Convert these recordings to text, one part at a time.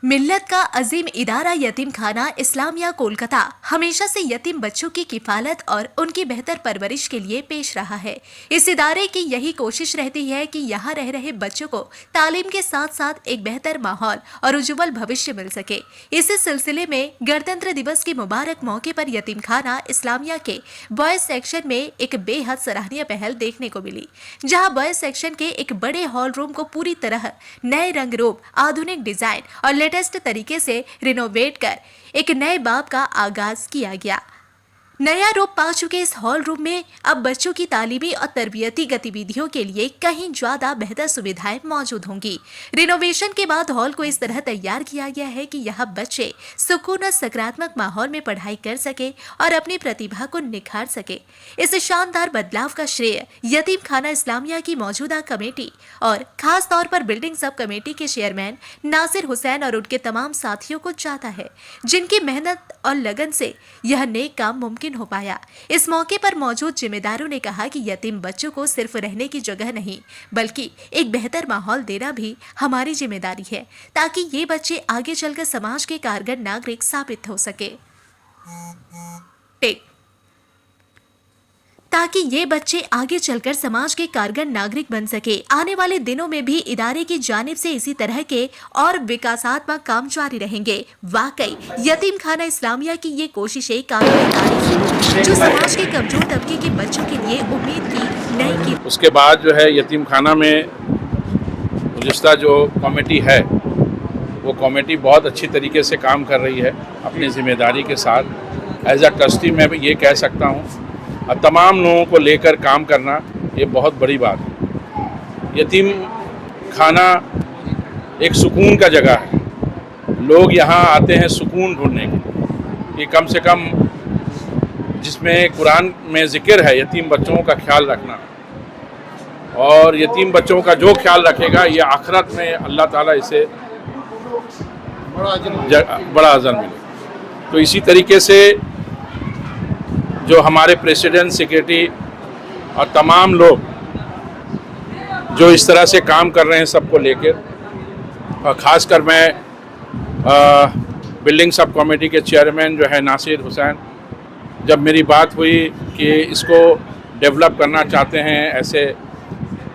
मिल्लत का अजीम इदारा यतीम खाना इस्लामिया कोलकाता हमेशा से यतीम बच्चों की किफालत और उनकी बेहतर परवरिश के लिए पेश रहा है। इस इदारे की यही कोशिश रहती है कि यहाँ रह रहे बच्चों को तालीम के साथ साथ एक बेहतर माहौल और उज्जवल भविष्य मिल सके। इसी सिलसिले में गणतंत्र दिवस के मुबारक मौके पर यतीम खाना इस्लामिया के बॉयज सेक्शन में एक बेहद सराहनीय पहल देखने को मिली, जहाँ बॉयज सेक्शन के एक बड़े हॉल रूम को पूरी तरह नए रंग रूप, आधुनिक डिजाइन और लेटेस्ट तरीके से रिनोवेट कर एक नए बाब का आगाज किया गया। नया रूप पा चुके इस हॉल रूम में अब बच्चों की तालीमी और तरबियती गतिविधियों के लिए कहीं ज्यादा बेहतर सुविधाएं मौजूद होंगी। रिनोवेशन के बाद हॉल को इस तरह तैयार किया गया है कि यहाँ बच्चे सुकून और सकारात्मक माहौल में पढ़ाई कर सके और अपनी प्रतिभा को निखार सके। इस शानदार बदलाव का श्रेय यतीम खाना इस्लामिया की मौजूदा कमेटी और खास तौर पर बिल्डिंग सब कमेटी के चेयरमैन नासिर हुसैन और उनके तमाम साथियों को जाता है, जिनकी मेहनत और लगन से यह नेक काम मुमकिन हो पाया। इस मौके पर मौजूद जिम्मेदारों ने कहा कि यतीम बच्चों को सिर्फ रहने की जगह नहीं बल्कि एक बेहतर माहौल देना भी हमारी जिम्मेदारी है, ताकि ये बच्चे आगे चलकर समाज के कारगर नागरिक साबित हो सके। आने वाले दिनों में भी इदारे की जानिब से इसी तरह के और विकासात्मक काम जारी रहेंगे। वाकई यतीम खाना इस्लामिया की ये कोशिशें काबिल तारीफ हैं, जो समाज के कमजोर तबके के बच्चों के लिए उम्मीद की नई की। उसके बाद जो है यतीम खाना में गुज़िश्ता जो कमेटी है वो कमेटी बहुत अच्छी तरीके से काम कर रही है अपनी ज़िम्मेदारी के साथ। एज अ ट्रस्टी मैं भी ये कह सकता हूँ, और तमाम लोगों को लेकर काम करना ये बहुत बड़ी बात है। यतीम खाना एक सुकून का जगह है। लोग यहाँ आते हैं सुकून ढूंढने के लिए, कि कम से कम जिसमें कुरान में ज़िक्र है यतीम बच्चों का ख्याल रखना, और यतीम बच्चों का जो ख्याल रखेगा ये आखिरत में अल्लाह ताला इसे बड़ा अजर मिले। तो इसी तरीके से जो हमारे प्रेसिडेंट, सेक्रेटरी और तमाम लोग जो इस तरह से काम कर रहे हैं सबको लेकर, और ख़ासकर मैं बिल्डिंग सब कमेटी के चेयरमैन जो है नासिर हुसैन, जब मेरी बात हुई कि इसको डेवलप करना चाहते हैं, ऐसे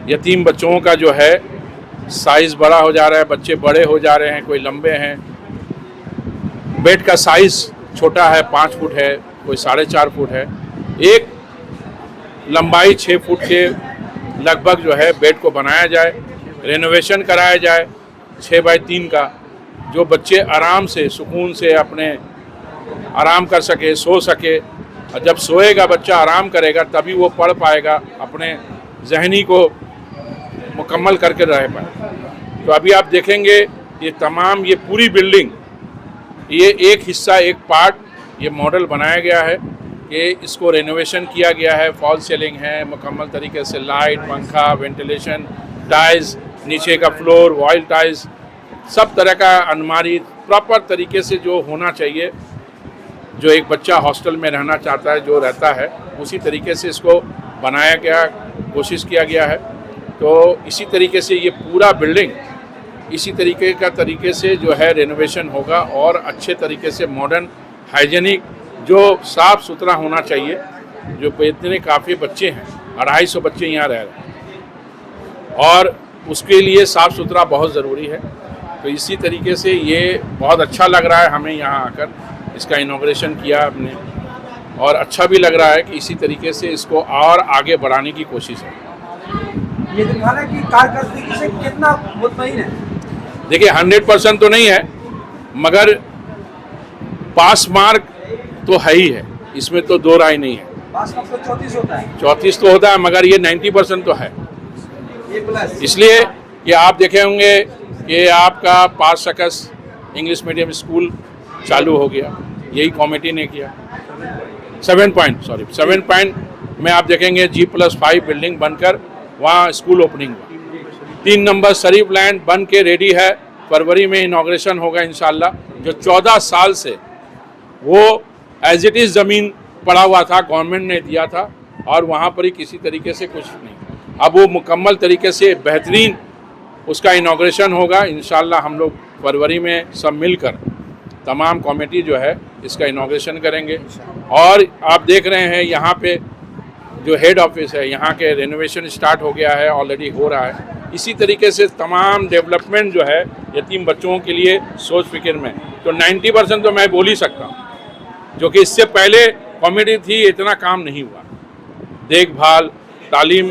यतीम बच्चों का जो है साइज़ बड़ा हो जा रहा है, बच्चे बड़े हो जा रहे हैं, कोई लंबे हैं, बेड का साइज़ छोटा है 5 फुट है, कोई 4.5 फुट है, एक लंबाई 6 फुट के लगभग जो है बेड को बनाया जाए, रेनोवेशन कराया जाए 6 बाई 3 का, जो बच्चे आराम से सुकून से अपने आराम कर सके, सो सके, और जब सोएगा बच्चा आराम करेगा तभी वो पढ़ पाएगा, अपने जहनी को मुकम्मल करके रह पाए। तो अभी आप देखेंगे ये तमाम ये पूरी बिल्डिंग, ये एक हिस्सा, एक पार्ट, ये मॉडल बनाया गया है कि इसको रेनोवेशन किया गया है, फॉल सीलिंग है, मुकम्मल तरीके से लाइट, पंखा, वेंटिलेशन, टाइल्स, नीचे का फ्लोर वॉइल टाइल्स, सब तरह का अलमारी प्रॉपर तरीके से जो होना चाहिए, जो एक बच्चा हॉस्टल में रहना चाहता है जो रहता है उसी तरीके से इसको बनाया गया, कोशिश किया गया है। तो इसी तरीके से ये पूरा बिल्डिंग इसी तरीके से जो है रेनोवेशन होगा, और अच्छे तरीके से मॉडर्न, हाइजीनिक, जो साफ़ सुथरा होना चाहिए। जो इतने काफ़ी बच्चे हैं, 250 बच्चे यहाँ रह रहे हैं, और उसके लिए साफ़ सुथरा बहुत ज़रूरी है। तो इसी तरीके से ये बहुत अच्छा लग रहा है हमें यहाँ आकर, इसका इनॉग्रेशन किया हमने, और अच्छा भी लग रहा है कि इसी तरीके से इसको और आगे बढ़ाने की कोशिश है। ये दिखाना कि कारकर्दगी से कितना मुतमईन है? देखिए 100% तो नहीं है, मगर पास मार्क तो है ही है, इसमें तो दो राय नहीं है। पास मार्क तो 34 होता है। 34 तो होता है, मगर ये 90% तो है। ये प्लस इसलिए कि आप देखे होंगे कि आपका 5 शकस इंग्लिश मीडियम स्कूल चालू हो गया, यही कमेटी ने किया। 7 पॉइंट में आप देखेंगे G+5 बिल्डिंग बनकर वहाँ स्कूल ओपनिंग हुआ। 3 नंबर शरीफ लैंड बन के रेडी है, फरवरी में इनॉग्रेशन होगा इंशाल्लाह। जो 14 साल से वो एज इट इज़ ज़मीन पड़ा हुआ था, गवर्नमेंट ने दिया था, और वहाँ पर ही किसी तरीके से कुछ नहीं, अब वो मुकम्मल तरीके से बेहतरीन उसका इनॉग्रेशन होगा। इंशाल्लाह हम लोग फरवरी में सब मिलकर तमाम कमेटी जो है इसका इनॉग्रेशन करेंगे। और आप देख रहे हैं यहाँ पे जो हेड ऑफिस है यहाँ के रेनोवेशन स्टार्ट हो गया है, ऑलरेडी हो रहा है। इसी तरीके से तमाम डेवलपमेंट जो है यतीम बच्चों के लिए सोच फिक्र में तो 90% तो मैं बोल ही सकता हूँ, जो कि इससे पहले कमेटी थी इतना काम नहीं हुआ। देखभाल तालीम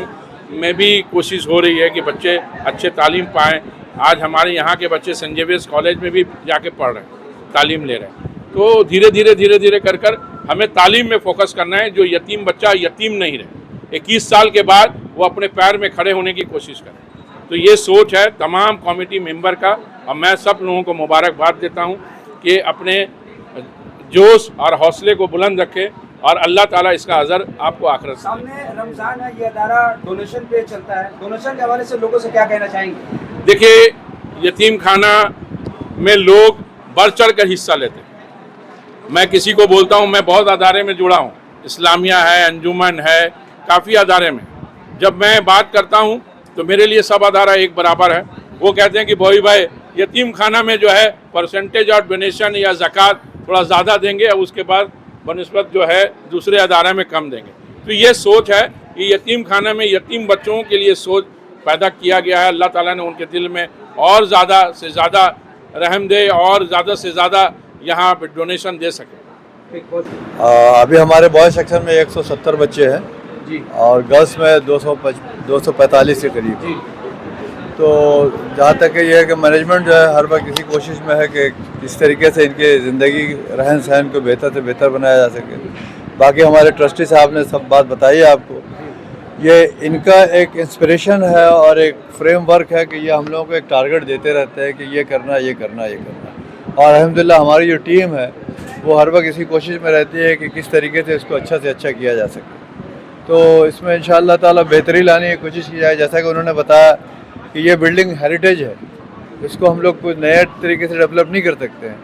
में भी कोशिश हो रही है कि बच्चे अच्छे तालीम पाएँ। आज हमारे यहाँ के बच्चे सेंट जेवियर्स कॉलेज में भी जाके पढ़ रहे हैं, तालीम ले रहे हैं। तो धीरे धीरे कर हमें तालीम में फोकस करना है, जो यतीम बच्चा यतीम नहीं रहे। 21 साल के बाद वो अपने पैर में खड़े होने की कोशिश करें। तो ये सोच है तमाम कमेटी मेंबर का, और मैं सब लोगों को मुबारकबाद देता हूँ कि अपने जोश और हौसले को बुलंद रखें और अल्लाह ताला इसका अजर आपको आखिरत से। सामने रमज़ान है, ये अदारा डोनेशन पे चलता है, डोनेशन के हवाले से लोगों से क्या कहना चाहेंगे? देखिए, यतीम खाना में लोग बढ़ चढ़ कर हिस्सा लेते हैं। मैं किसी को बोलता हूँ, मैं बहुत अदारे में जुड़ा हूँ, इस्लामिया है, अंजुमन है, काफ़ी अदारे में। जब मैं बात करता हूँ तो मेरे लिए सब अदारा एक बराबर है। वो कहते हैं कि भाई यतीम खाना में जो है परसेंटेज और डोनेशन या ज़कात थोड़ा ज़्यादा देंगे और उसके बाद बनिस्बत जो है दूसरे अदारा में कम देंगे। तो ये सोच है कि यतीम खाना में यतीम बच्चों के लिए सोच पैदा किया गया है। अल्लाह ताला ने उनके दिल में और ज़्यादा से ज़्यादा रहम दे और ज़्यादा से ज़्यादा यहाँ पे डोनेशन दे सके। अभी हमारे बॉयज़ सेक्शन में 170 बच्चे हैं जी, और गर्ल्स में 245 के करीब। जी, तो जहाँ तक ये है कि मैनेजमेंट जो है हर वक्त इसी कोशिश में है कि किस तरीके से इनके ज़िंदगी रहन सहन को बेहतर से बेहतर बनाया जा सके। बाकी हमारे ट्रस्टी साहब ने सब बात बताई है आपको। ये इनका एक इंस्पिरेशन है और एक फ्रेमवर्क है कि ये हम लोगों को एक टारगेट देते रहते हैं कि ये करना, ये करना, ये करना। और अल्हम्दुलिल्लाह हमारी जो टीम है वो हर वक्त इसी कोशिश में रहती है कि किस तरीके से इसको अच्छा से अच्छा किया जा सके। तो इसमें इंशाअल्लाह ताला बेहतरी लाने की कोशिश की जाए। जैसा कि उन्होंने बताया कि ये बिल्डिंग हेरिटेज है, इसको हम लोग कुछ नए तरीके से डेवलप नहीं कर सकते हैं,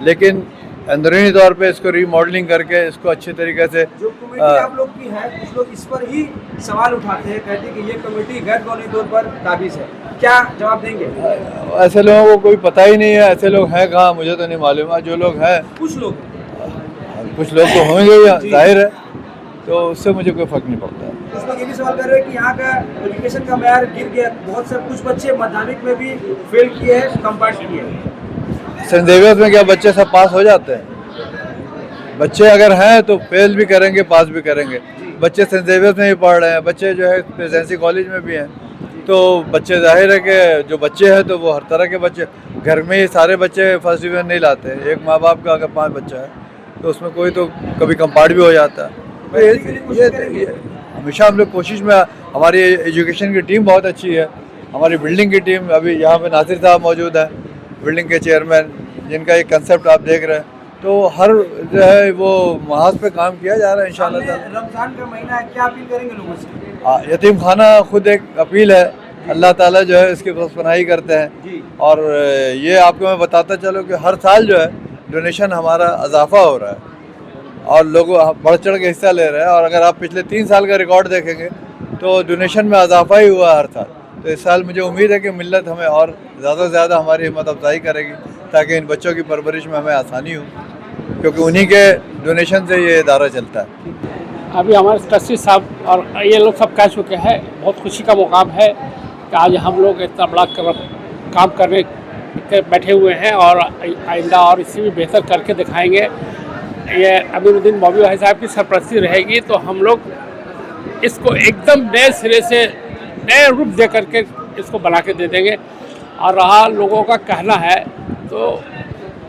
लेकिन अंदरूनी तौर पे इसको रीमॉडलिंग करके इसको अच्छे तरीके से जो कमेटी आप लोग की है, कुछ लोग इस पर ही सवाल उठाते हैं, कहते हैं कि ये कमेटी गैर कानूनी तौर पर काबिज है। क्या जवाब देंगे? ऐसे लोगों को कोई पता ही नहीं है, ऐसे लोग हैं कहाँ, मुझे तो नहीं मालूम है। जो लोग हैं, कुछ लोग तो होंगे ही, जाहिर है, तो उससे मुझे कोई फर्क नहीं पड़ता। कुछ लोग ये भी सवाल कर रहे हैं कि यहाँ का एजुकेशन का मैयार गिर गया, बहुत से कुछ बच्चे माध्यमिक में भी फेल किए हैं, कम पास किए हैं। सेंट जेवियर्स में क्या बच्चे सब पास हो जाते हैं? बच्चे अगर हैं तो फेल भी करेंगे, पास भी करेंगे। बच्चे सेंट जेवियर्स में ही पढ़ रहे हैं, बच्चे जो है प्रेसिडेंसी कॉलेज में भी हैं। तो बच्चे जाहिर है कि जो बच्चे हैं तो वो हर तरह के बच्चे, घर में ही सारे बच्चे फर्स्ट डिवीजन नहीं लाते। एक माँ बाप का अगर 5 बच्चा है तो उसमें कोई तो कभी कम पार्ट भी हो जाता है। तो ये हमेशा हम लोग कोशिश में, हमारी एजुकेशन की टीम बहुत अच्छी है। हमारी बिल्डिंग की टीम, अभी यहाँ पे नासिर साहब मौजूद है, बिल्डिंग के चेयरमैन, जिनका एक कंसेप्ट आप देख रहे हैं। तो हर जो है वो महाज पे काम किया जा रहा है इंशाल्लाह ताला। रमजान का महीना है, क्या अपील करेंगे लोगों से? यतीम खाना खुद एक अपील है, अल्लाह ताला जो है इसकी पनाही करते हैं। जी, और ये आपको मैं बताता चलो कि हर साल जो है डोनेशन हमारा इजाफा हो रहा है और लोग बढ़ चढ़ के हिस्सा ले रहे हैं। और अगर आप पिछले 3 साल का रिकॉर्ड देखेंगे तो डोनेशन में इजाफा ही हुआ हर साल। तो इस साल मुझे उम्मीद है कि मिल्लत हमें और ज़्यादा से ज़्यादा हमारी हिम्मत अफजाई करेगी ताकि इन बच्चों की परवरिश में हमें आसानी हो, क्योंकि उन्हीं के डोनेशन से ये इदारा चलता है। अभी हमारे ट्रस्टी साहब और ये लोग सब कह चुके हैं। बहुत खुशी का मुकाम है कि आज हम लोग इतना बड़ा काम करने के बैठे हुए हैं और आइंदा और इससे भी बेहतर करके दिखाएंगे। ये अमीरुद्दीन बॉबी भाई साहब की सरपरस्ती रहेगी तो हम लोग इसको एकदम नए सिरे से नए रूप दे करके इसको बना के दे देंगे। और रहा लोगों का कहना है तो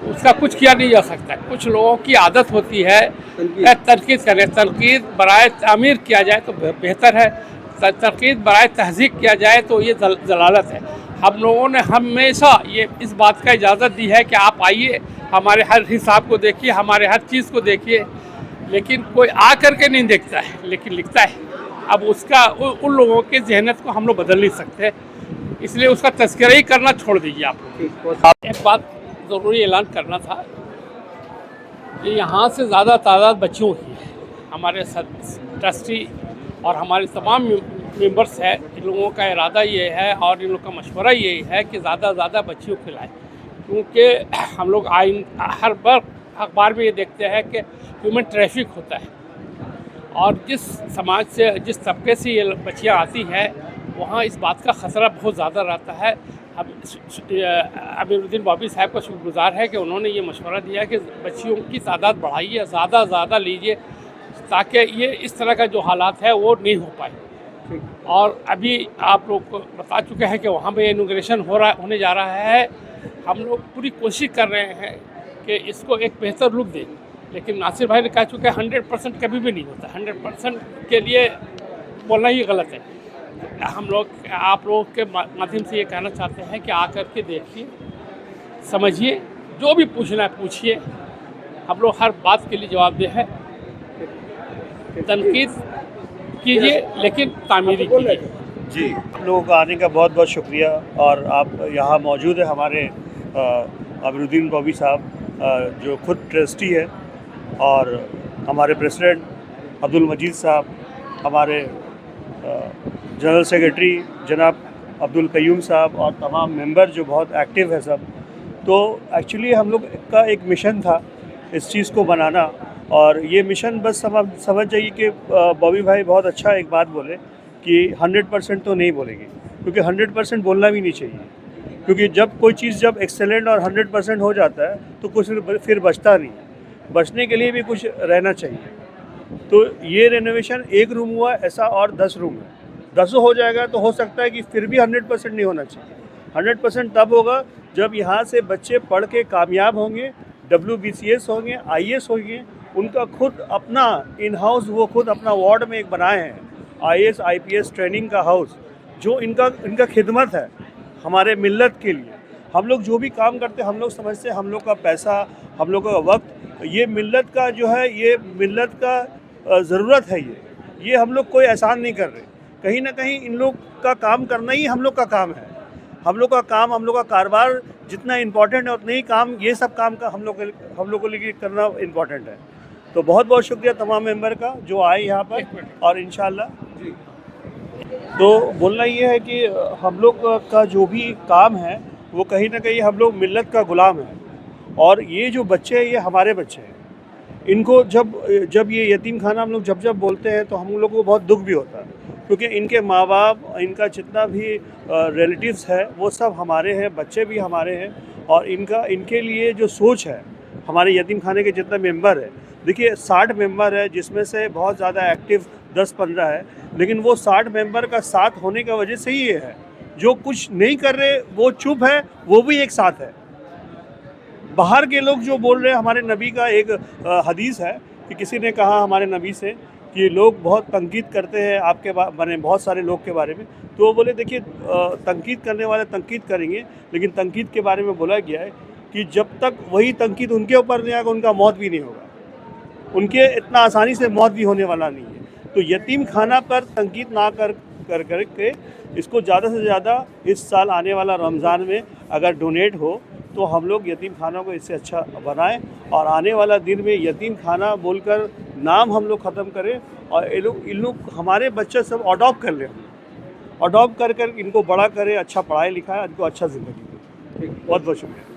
उसका कुछ किया नहीं जा सकता। कुछ लोगों की आदत होती है तनकीद करें, तनकीद बराए तामीर किया जाए तो बेहतर है, तनकीद बराए तहज़ीक किया जाए तो ये जलालत है। हम लोगों ने हमेशा ये इस बात का इजाज़त दी है कि आप आइए, हमारे हर हिसाब को देखिए, हमारे हर चीज़ को देखिए, लेकिन कोई आ कर के नहीं देखता है लेकिन लिखता है। अब उसका उन लोगों के जहनीत को हम लोग बदल नहीं सकते, इसलिए उसका तज़किरा ही करना छोड़ दीजिए आप लोग। एक बात ज़रूरी ऐलान करना था कि यहाँ से ज़्यादा तादाद बच्चों की है। हमारे ट्रस्टी और हमारे तमाम मेंबर्स है, इन लोगों का इरादा ये है और इन लोगों का मशवरा यही है कि ज़्यादा से ज़्यादा बच्चियों को खिलाएं, क्योंकि हम लोग हर बार अखबार में ये देखते हैं कि ह्यूमन ट्रैफिक होता है और जिस समाज से, जिस तबके से ये बच्चियाँ आती हैं, वहाँ इस बात का ख़तरा बहुत ज़्यादा रहता है। अब अमीरुद्दीन बॉबी साहब का शुक्रगुजार है कि उन्होंने ये मशवरा दिया कि बच्चियों की तादाद बढ़ाइए, ज़्यादा से ज़्यादा लीजिए, ताकि ये इस तरह का जो हालात है वो नहीं हो पाए। और अभी आप लोग को बता चुके हैं कि वहाँ पे इनॉग्रेशन होने जा रहा है। हम लोग पूरी कोशिश कर रहे हैं कि इसको एक बेहतर लुक दें, लेकिन नासिर भाई ने कह चुके हैं 100% कभी भी नहीं होता। 100% के लिए बोलना ही गलत है। हम लोग आप लोगों के माध्यम से ये कहना चाहते हैं कि आकर के देखिए, समझिए, जो भी पूछना है पूछिए, हम लोग हर बात के लिए जवाबदेह है। तनकीद कीजिए लेकिन तामीरी कीजिए। जी, आप लोगों का आने का बहुत बहुत शुक्रिया। और आप यहाँ मौजूद है हमारे अमीरुद्दीन बॉबी साहब, जो खुद ट्रस्टी है, और हमारे प्रेसिडेंट अब्दुल मजीद साहब, हमारे जनरल सेक्रेटरी जनाब अब्दुल कयूम साहब, और तमाम मेंबर जो बहुत एक्टिव है सब। तो एक्चुअली हम लोग का एक मिशन था इस चीज़ को बनाना, और ये मिशन बस समझ जाइए कि बॉबी भाई बहुत अच्छा एक बात बोले कि 100% तो नहीं बोलेंगे, क्योंकि 100% बोलना भी नहीं चाहिए, क्योंकि जब कोई चीज़ जब एक्सेलेंट और 100% हो जाता है तो कुछ फिर बचता नहीं है। बचने के लिए भी कुछ रहना चाहिए। तो ये रेनोवेशन एक रूम हुआ, ऐसा और 10 रूम है। 10 हो जाएगा तो हो सकता है कि फिर भी 100% नहीं होना चाहिए। 100% तब होगा जब यहाँ से बच्चे पढ़ के कामयाब होंगे, WBCS होंगे, IAS होंगे। उनका खुद अपना इन हाउस, वो खुद अपना वार्ड में एक बनाए हैं IAS IPS ट्रेनिंग का हाउस, जो इनका खिदमत है हमारे मिल्लत के लिए। हम लोग जो भी काम करते हैं, हम लोग समझते हैं हम लोग का पैसा, हम लोग का वक्त, ये मिल्लत का जो है, ये मिल्लत का ज़रूरत है। ये हम लोग कोई एहसान नहीं कर रहे। कहीं ना कहीं इन लोग का काम करना ही हम लोग का काम है। हम लोग का काम, हम लोग का कारोबार जितना इम्पोर्टेंट है, उतना ही काम, ये सब काम का हम लोग को लेके करना इम्पोर्टेंट है। तो बहुत बहुत शुक्रिया तमाम मेंबर का जो आए यहाँ पर, और इंशाल्लाह तो बोलना ये है कि हम लोग का जो भी काम है वो कहीं ना कहीं हम लोग मिल्लत का गुलाम है। और ये जो बच्चे हैं, ये हमारे बच्चे हैं। इनको जब ये यतीम खाना हम लोग जब बोलते हैं तो हम लोग को बहुत दुख भी होता है, क्योंकि इनके माँ बाप, इनका जितना भी रिलेटिव्स है वो सब हमारे हैं, बच्चे भी हमारे हैं। और इनके लिए जो सोच है, हमारे यतीम खाने के जितना मेंबर है, देखिए 60 मेंबर है, जिसमें से बहुत ज़्यादा एक्टिव 10-15 है, लेकिन वो 60 मेंबर का साथ होने की वजह से ही ये है। जो कुछ नहीं कर रहे वो चुप है, वो भी एक साथ है। बाहर के लोग जो बोल रहे हैं, हमारे नबी का एक हदीस है कि किसी ने कहा हमारे नबी से कि लोग बहुत तनकीद करते हैं आपके बारे, बहुत सारे लोग के बारे में। तो वो बोले देखिए, तनकीद करने वाले तनकीद करेंगे, लेकिन तनकीद के बारे में बोला गया है कि जब तक वही तनकीद उनके ऊपर नहीं आएगा, उनका मौत भी नहीं होगा। उनके इतना आसानी से मौत भी होने वाला नहीं है। तो यतीम खाना पर तनकीद ना करके इसको ज़्यादा से ज़्यादा इस साल आने वाला रमज़ान में अगर डोनेट हो तो हम लोग यतीम खाना को इससे अच्छा बनाएं, और आने वाला दिन में यतीम खाना बोलकर नाम हम लोग ख़त्म करें, और इन लोग हमारे बच्चे सब अडॉप्ट कर लें, अडॉप्ट कर इनको बड़ा करें, अच्छा पढ़ाई लिखाएं, इनको अच्छा ज़िंदगी दें। बहुत बहुत शुक्रिया।